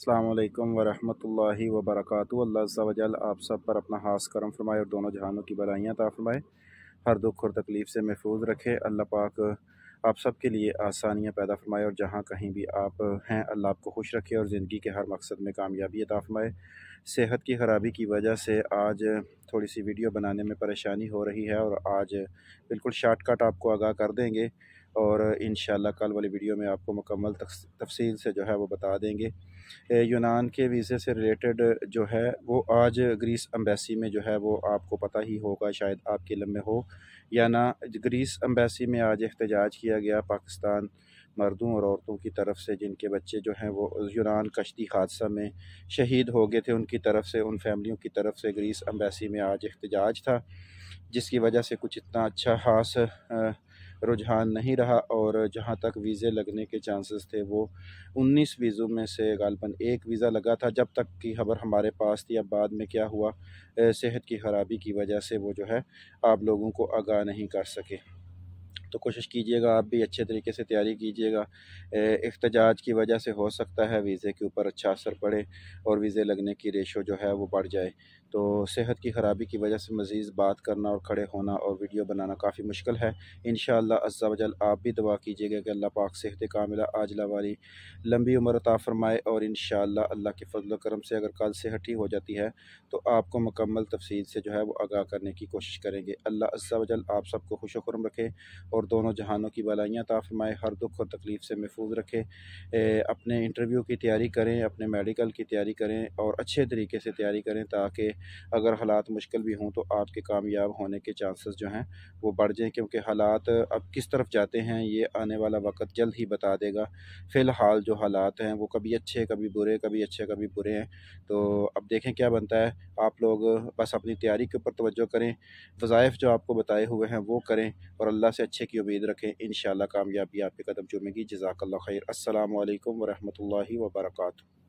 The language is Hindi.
अस्सलामु अलैकुम वरहमतुल्लाहि वबरकातुहू। अल्लाह अज़्ज़ा वजल आप सब पर अपना खास करम फरमाए और दोनों जहानों की भलाइयाँ अता फरमाए, हर दुख और तकलीफ़ से महफूज रखे। अल्लाह पाक आप सब के लिए आसानियाँ पैदा फरमाए और जहाँ कहीं भी आप हैं अल्लाह आपको खुश रखे और ज़िंदगी के हर मकसद में कामयाबी अता फरमाए। सेहत की ख़राबी की वजह से आज थोड़ी सी वीडियो बनाने में परेशानी हो रही है और आज बिल्कुल शॉर्टकट आपको आगाह कर देंगे और इंशाअल्लाह कल वाली वीडियो में आपको मुकम्मल तफसील से जो है वो बता देंगे। यूनान के वीज़े से रिलेटेड जो है वो आज ग्रीस एम्बेसी में जो है वो आपको पता ही होगा, शायद आपके इल्म में हो या ना। ग्रीस एम्बेसी में आज एहतजाज किया गया पाकिस्तान मर्दों और औरतों की तरफ से जिनके बच्चे जो हैं वो यूनान कश्ती हादसा में शहीद हो गए थे, उनकी तरफ से, उन फैमिलियों की तरफ से ग्रीस एम्बेसी में आज एहतजाज था, जिसकी वजह से कुछ इतना अच्छा ख़ास रुझान नहीं रहा और जहाँ तक वीज़े लगने के चांसेस थे वो 19 वीज़ों में से गालबन एक वीज़ा लगा था, जब तक की खबर हमारे पास थी। अब बाद में क्या हुआ, सेहत की ख़राबी की वजह से वो जो है आप लोगों को आगाह नहीं कर सके। तो कोशिश कीजिएगा आप भी अच्छे तरीके से तैयारी कीजिएगा। एहतजाज की वजह से हो सकता है वीज़े के ऊपर अच्छा असर पड़े और वीज़े लगने की रेशो जो है वो बढ़ जाए। तो सेहत की ख़राबी की वजह से मज़ीद बात करना और खड़े होना और वीडियो बनाना काफ़ी मुश्किल है। इंशाअल्लाह अज़्ज़ा वजल आप भी दुआ कीजिएगा कि अल्लाह पाक सेहत कामिला आजिला वाली लंबी उम्र अता फ़रमाए और इंशाअल्लाह अल्लाह के फ़ज़ल व करम से अगर कल सेहत ठीक हो जाती है तो आपको मुकम्मल तफसील से जो है वो आगाह करने की कोशिश करेंगे। अल्लाह अज़्ज़ा वजल आप सबको खुश व खुर्म रखे और दोनों जहानों की भलाइयाँ अता फ़रमाए, हर दुख और तकलीफ़ से महफूज रखे। अपने इंटरव्यू की तैयारी करें, अपने मेडिकल की तैयारी करें और अच्छे तरीके से तैयारी करें ताकि अगर हालात मुश्किल भी हों तो आपके कामयाब होने के चांसेस जो हैं वो बढ़ जाएँ, क्योंकि हालात अब किस तरफ जाते हैं ये आने वाला वक्त जल्द ही बता देगा। फ़िलहाल जो हालात हैं वो कभी अच्छे कभी बुरे, कभी अच्छे कभी बुरे हैं। तो अब देखें क्या बनता है। आप लोग बस अपनी तैयारी के ऊपर तवज्जो करें, वज़ाइफ जो आपको बताए हुए हैं वो करें और अल्लाह से अच्छे की उम्मीद रखें। इंशाअल्लाह कामयाबी आपके कदम चूमेगी। जज़ाकल्लाह खैर। अस्सलामु अलैकुम वरहमतुल्लाहि वबरकातुहू।